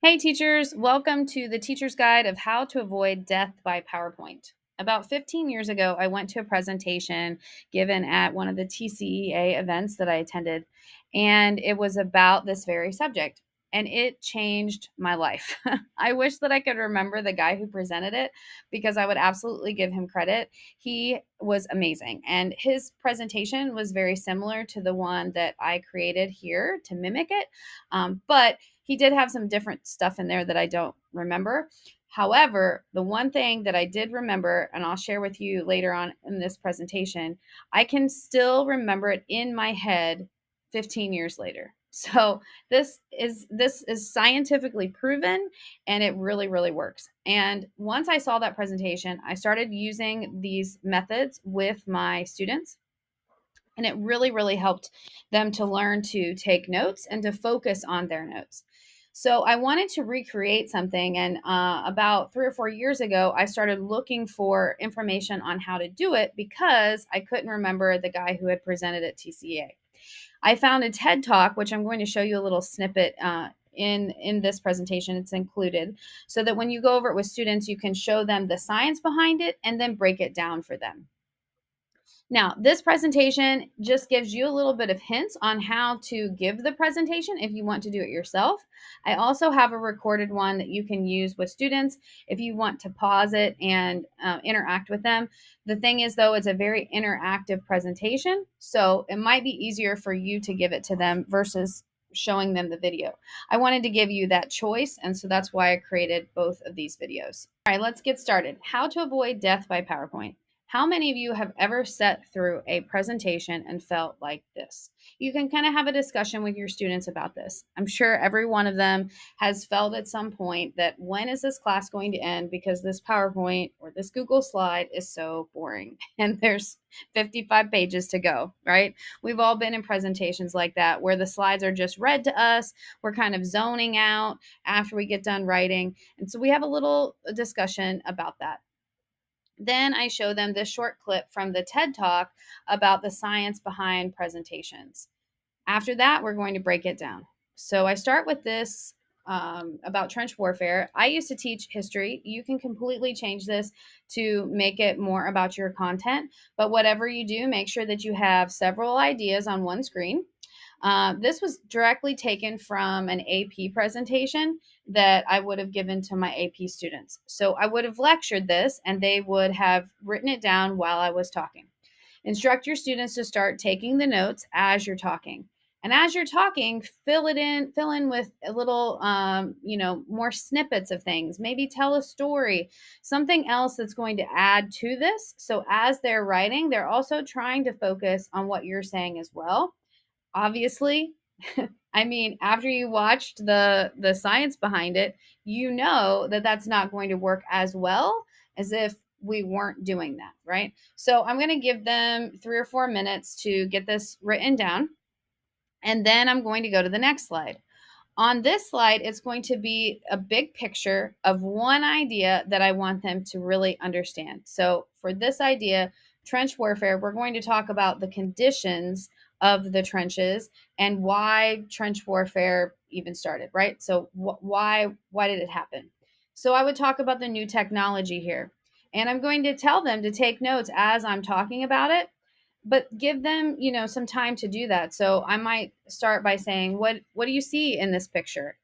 Hey teachers, welcome to the Teacher's Guide of How to Avoid Death by PowerPoint. About 15 years ago, I went to a presentation given at one of the TCEA events that I attended, and it was about this very subject, and it changed my life. I wish that I could remember the guy who presented it because I would absolutely give him credit. He was amazing, and his presentation was very similar to the one that I created here to mimic it, but he did have some different stuff in there that I don't remember. However, the one thing that I did remember, and I'll share with you later on in this presentation, I can still remember it in my head 15 years later. So this is scientifically proven, and it really works. And once I saw that presentation, I started using these methods with my students, and it really helped them to learn to take notes and to focus on their notes. So I wanted to recreate something, and about 3 or 4 years ago, I started looking for information on how to do it because I couldn't remember the guy who had presented at TCA. I found a TED Talk, which I'm going to show you a little snippet in this presentation. It's included, so that when you go over it with students, you can show them the science behind it and then break it down for them. Now, this presentation just gives you a little bit of hints on how to give the presentation if you want to do it yourself. I also have a recorded one that you can use with students if you want to pause it and interact with them. The thing is, though, it's a very interactive presentation, so it might be easier for you to give it to them versus showing them the video. I wanted to give you that choice, and so that's why I created both of these videos. All right, let's get started. How to avoid death by PowerPoint. How many of you have ever sat through a presentation and felt like this? You can kind of have a discussion with your students about this. I'm sure every one of them has felt at some point that when is this class going to end because this PowerPoint or this Google slide is so boring and there's 55 pages to go, right? We've all been in presentations like that where the slides are just read to us. We're kind of zoning out after we get done writing. And so we have a little discussion about that. Then I show them this short clip from the TED Talk about the science behind presentations. After that, we're going to break it down. So I start with this about trench warfare. I used to teach history. You can completely change this to make it more about your content. But whatever you do, make sure that you have several ideas on one screen. This was directly taken from an AP presentation that I would have given to my AP students. So I would have lectured this and they would have written it down while I was talking. Instruct your students to start taking the notes as you're talking. And as you're talking, fill in with a little, more snippets of things. Maybe tell a story, something else that's going to add to this. So as they're writing, they're also trying to focus on what you're saying as well. Obviously, I mean, after you watched the science behind it, you know that that's not going to work as well as if we weren't doing that, right? So I'm going to give them 3 or 4 minutes to get this written down, and then I'm going to go to the next slide. On this slide, it's going to be a big picture of one idea that I want them to really understand. So for this idea, trench warfare, we're going to talk about the conditions of the trenches and why trench warfare even started, right? So why did it happen? So I would talk about the new technology here. And I'm going to tell them to take notes as I'm talking about it, but give them, some time to do that. So I might start by saying, what do you see in this picture?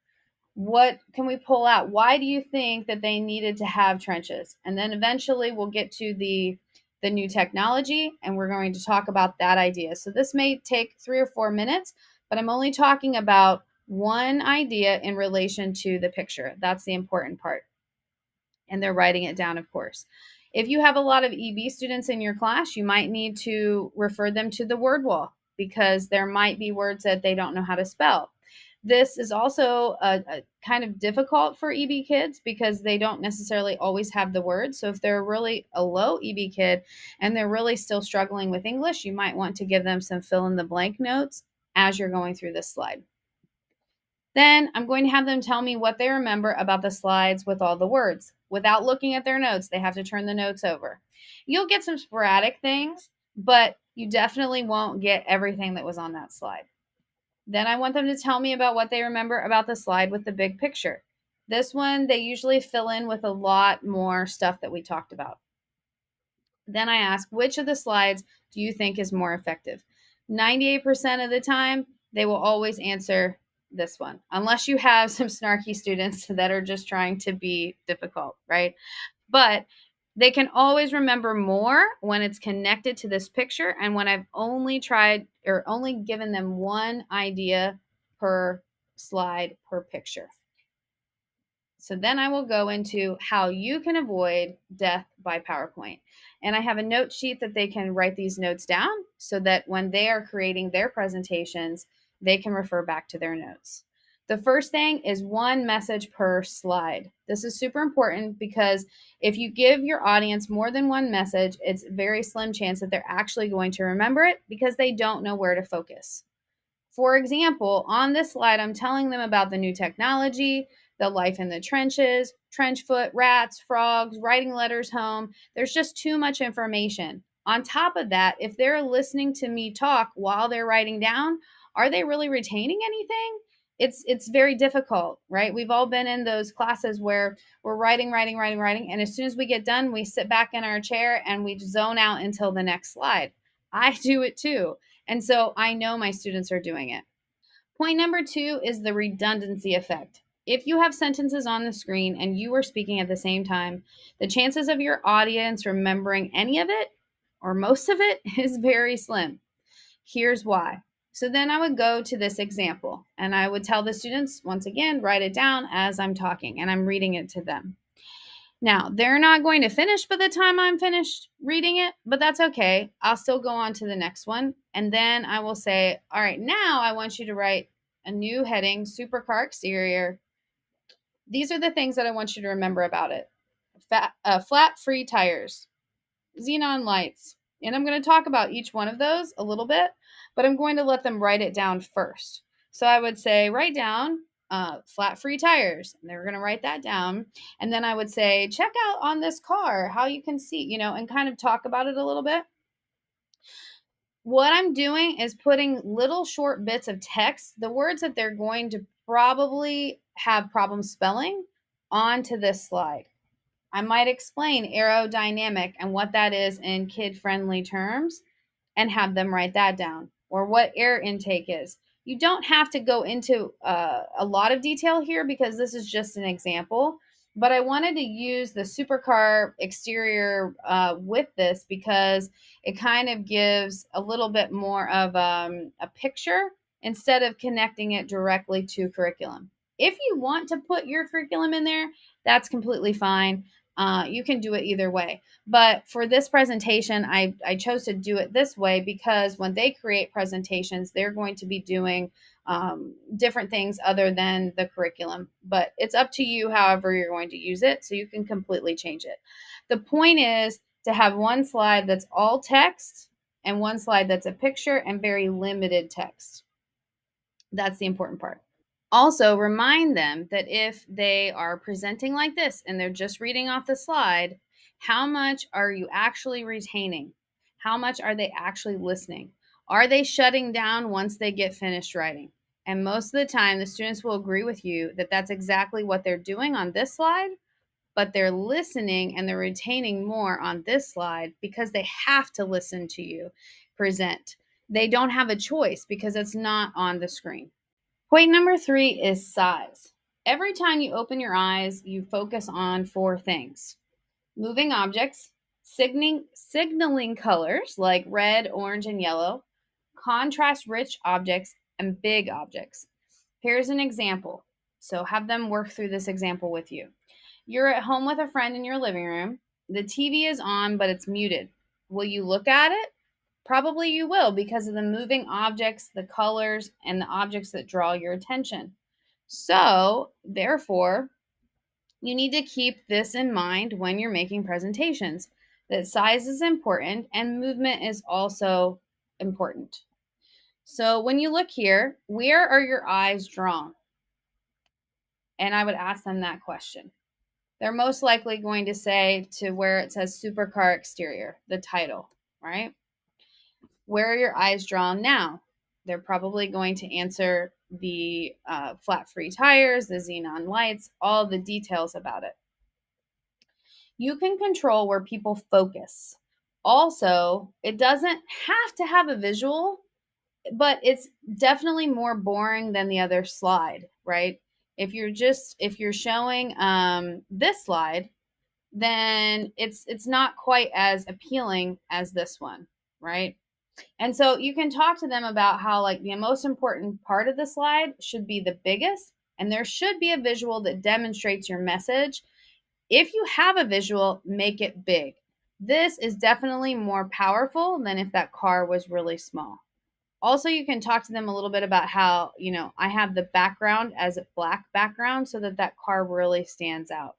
What can we pull out? Why do you think that they needed to have trenches? And then eventually we'll get to the new technology, and we're going to talk about that idea. So this may take 3 or 4 minutes, but I'm only talking about one idea in relation to the picture. That's the important part. And they're writing it down, of course. If you have a lot of EB students in your class, you might need to refer them to the word wall because there might be words that they don't know how to spell. This is also a kind of difficult for EB kids because they don't necessarily always have the words. So if they're really a low EB kid and they're really still struggling with English, you might want to give them some fill in the blank notes as you're going through this slide. Then I'm going to have them tell me what they remember about the slides with all the words. Without looking at their notes, they have to turn the notes over. You'll get some sporadic things, but you definitely won't get everything that was on that slide. Then I want them to tell me about what they remember about the slide with the big picture. This one, they usually fill in with a lot more stuff that we talked about. Then I ask, which of the slides do you think is more effective? 98% of the time, they will always answer this one, unless you have some snarky students that are just trying to be difficult, right? But they can always remember more when it's connected to this picture and when I've only tried or only given them one idea per slide per picture. So then I will go into how you can avoid death by PowerPoint. And I have a note sheet that they can write these notes down so that when they are creating their presentations, they can refer back to their notes. The first thing is one message per slide. This is super important because if you give your audience more than one message, it's a very slim chance that they're actually going to remember it because they don't know where to focus. For example, on this slide, I'm telling them about the new technology, the life in the trenches, trench foot, rats, frogs, writing letters home. There's just too much information. On top of that, if they're listening to me talk while they're writing down, are they really retaining anything? It's very difficult, right? We've all been in those classes where we're writing, and as soon as we get done, we sit back in our chair and we zone out until the next slide. I do it too. And so I know my students are doing it. Point number 2 is the redundancy effect. If you have sentences on the screen and you are speaking at the same time, the chances of your audience remembering any of it or most of it is very slim. Here's why. So then I would go to this example and I would tell the students, once again, write it down as I'm talking and I'm reading it to them. Now, they're not going to finish by the time I'm finished reading it, but that's okay. I'll still go on to the next one. And then I will say, all right, now I want you to write a new heading, supercar exterior. These are the things that I want you to remember about it. Flat free tires, xenon lights. And I'm going to talk about each one of those a little bit, but I'm going to let them write it down first. So I would say, write down flat free tires. And they're going to write that down. And then I would say, check out on this car how you can see, and kind of talk about it a little bit. What I'm doing is putting little short bits of text, the words that they're going to probably have problems spelling, onto this slide. I might explain aerodynamic and what that is in kid-friendly terms and have them write that down, or what air intake is. You don't have to go into a lot of detail here because this is just an example, but I wanted to use the supercar exterior with this because it kind of gives a little bit more of a picture instead of connecting it directly to curriculum. If you want to put your curriculum in there, that's completely fine. You can do it either way. But for this presentation, I chose to do it this way because when they create presentations, they're going to be doing different things other than the curriculum. But it's up to you however you're going to use it, so you can completely change it. The point is to have one slide that's all text and one slide that's a picture and very limited text. That's the important part. Also, remind them that if they are presenting like this and they're just reading off the slide, how much are you actually retaining? How much are they actually listening? Are they shutting down once they get finished writing? And most of the time, the students will agree with you that that's exactly what they're doing on this slide, but they're listening and they're retaining more on this slide because they have to listen to you present. They don't have a choice because it's not on the screen. Point number 3 is size. Every time you open your eyes, you focus on 4 things: moving objects, signaling colors like red, orange, and yellow, contrast-rich objects, and big objects. Here's an example. So have them work through this example with you. You're at home with a friend in your living room. The TV is on, but it's muted. Will you look at it? Probably you will because of the moving objects, the colors, and the objects that draw your attention. So, therefore, you need to keep this in mind when you're making presentations, that size is important and movement is also important. So, when you look here, where are your eyes drawn? And I would ask them that question. They're most likely going to say to where it says supercar exterior, the title, right? Where are your eyes drawn now? They're probably going to answer the flat free tires, the xenon lights, all the details about it. You can control where people focus. Also, it doesn't have to have a visual, but it's definitely more boring than the other slide, right? If you're showing this slide, then it's not quite as appealing as this one, right? And so you can talk to them about how like the most important part of the slide should be the biggest, and there should be a visual that demonstrates your message. If you have a visual, make it big. This is definitely more powerful than if that car was really small. Also, you can talk to them a little bit about how, I have the background as a black background so that that car really stands out.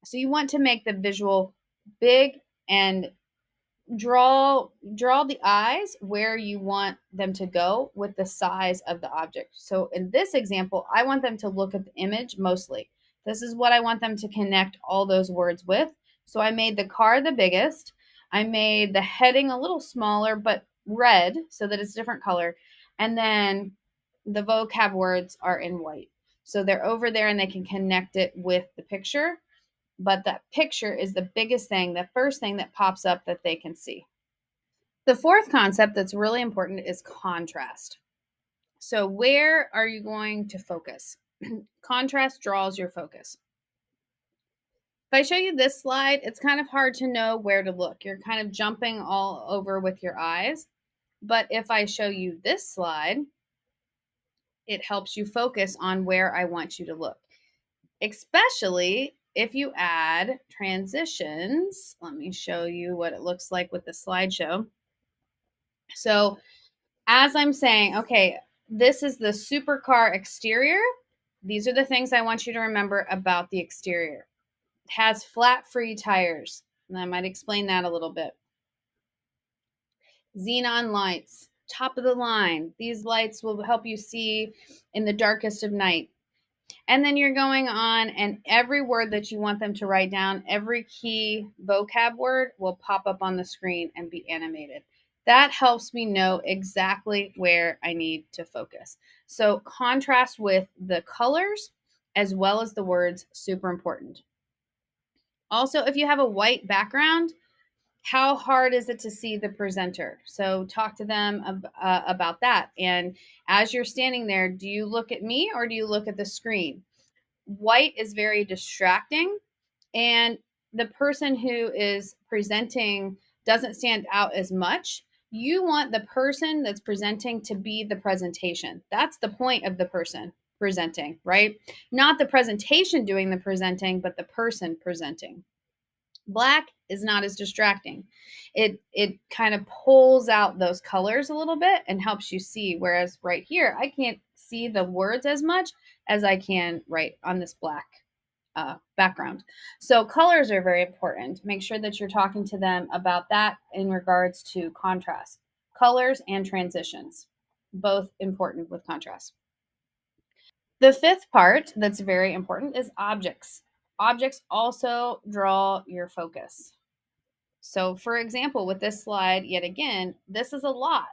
So you want to make the visual big and draw the eyes where you want them to go with the size of the object. So in this example, I want them to look at the image mostly. This is what I want them to connect all those words with. So I made the car the biggest. I made the heading a little smaller, but red so that it's a different color. And then the vocab words are in white. So they're over there and they can connect it with the picture. But that picture is the biggest thing, the first thing that pops up that they can see. The fourth concept that's really important is contrast. So, where are you going to focus? Contrast draws your focus. If I show you this slide, it's kind of hard to know where to look. You're kind of jumping all over with your eyes. But if I show you this slide, it helps you focus on where I want you to look, especially if you add transitions. Let me show you what it looks like with the slideshow. So as I'm saying, okay, this is the supercar exterior. These are the things I want you to remember about the exterior. It has flat free tires, and I might explain that a little bit. Xenon lights, top of the line. These lights will help you see in the darkest of night. And then you're going on, and every word that you want them to write down, every key vocab word will pop up on the screen and be animated. That helps me know exactly where I need to focus. So contrast with the colors as well as the words, super important. Also, if you have a white background, how hard is it to see the presenter? So talk to them about that. And as you're standing there, do you look at me or do you look at the screen? White is very distracting, and the person who is presenting doesn't stand out as much. You want the person that's presenting to be the presentation. That's the point of the person presenting, right? Not the presentation doing the presenting, but the person presenting. Black is not as distracting. It kind of pulls out those colors a little bit and helps you see, whereas right here I can't see the words as much as I can right on this black background. So colors are very important. Make sure that you're talking to them about that in regards to contrast. Colors and transitions, both important with contrast. The fifth part that's very important is objects. Objects also draw your focus. So, for example, with this slide, yet again, this is a lot,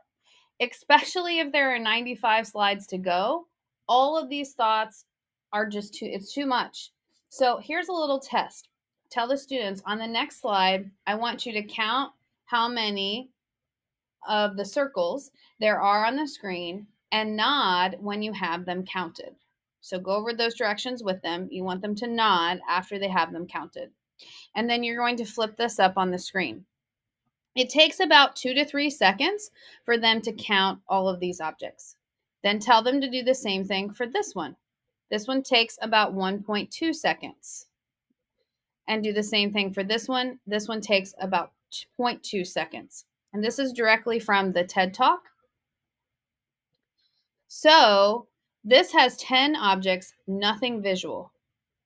especially if there are 95 slides to go. All of these thoughts are just it's too much. So, here's a little test. Tell the students on the next slide, I want you to count how many of the circles there are on the screen and nod when you have them counted. So go over those directions with them. You want them to nod after they have them counted. And then you're going to flip this up on the screen. It takes about 2 to 3 seconds for them to count all of these objects. Then tell them to do the same thing for this one. This one takes about 1.2 seconds. And do the same thing for this one. This one takes about 0.2 seconds. And this is directly from the TED Talk. So this has 10 objects, nothing visual.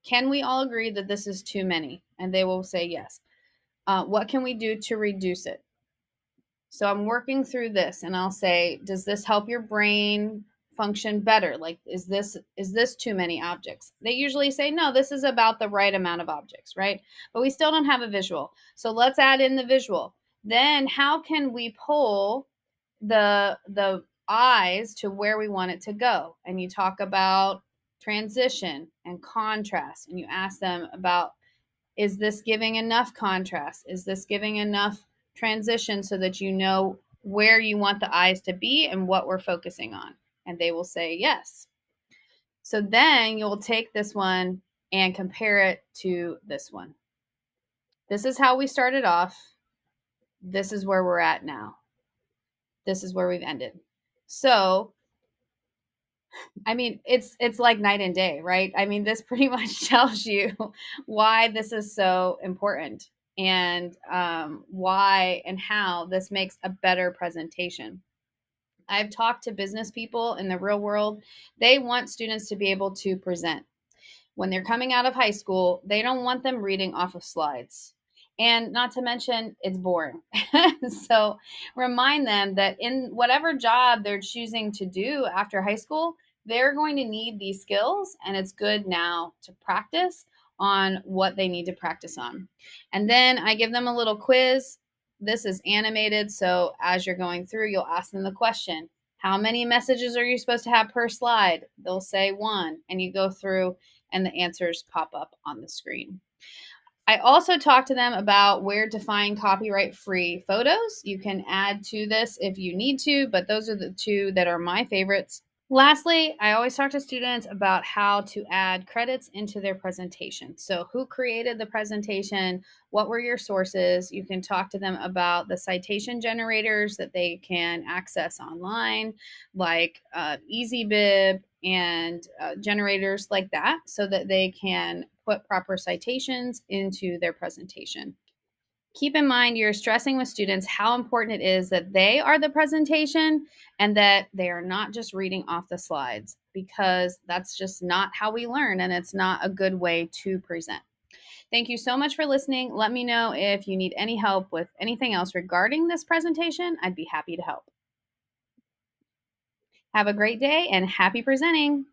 Can we all agree that this is too many? And they will say yes. What can we do to reduce it? So I'm working through this and I'll say, does this help your brain function better? Like, is this too many objects? They usually say, no, this is about the right amount of objects, right? But we still don't have a visual. So let's add in the visual. Then how can we pull the eyes to where we want it to go. And you talk about transition and contrast, and you ask them about, is this giving enough contrast? Is this giving enough transition so that you know where you want the eyes to be and what we're focusing on? And they will say yes. So then you'll take this one and compare it to this one. This is how we started off. This is where we're at now. This is where we've ended. So, I mean, it's like night and day, right? I mean, this pretty much tells you why this is so important, and why and how this makes a better presentation. I've talked to business people in the real world. They want students to be able to present. When they're coming out of high school, they don't want them reading off of slides. And not to mention, it's boring. So remind them that in whatever job they're choosing to do after high school, they're going to need these skills. And it's good now to practice on what they need to practice on. And then I give them a little quiz. This is animated. So as you're going through, you'll ask them the question: how many messages are you supposed to have per slide? They'll say one, and you go through and the answers pop up on the screen. I also talk to them about where to find copyright free photos. You can add to this if you need to, but those are the two that are my favorites. Lastly, I always talk to students about how to add credits into their presentation. So, who created the presentation? What were your sources? You can talk to them about the citation generators that they can access online, like EasyBib and generators like that, so that they can put proper citations into their presentation. Keep in mind, you're stressing with students how important it is that they are the presentation and that they are not just reading off the slides, because that's just not how we learn, and it's not a good way to present. Thank you so much for listening. Let me know if you need any help with anything else regarding this presentation. I'd be happy to help. Have a great day and happy presenting.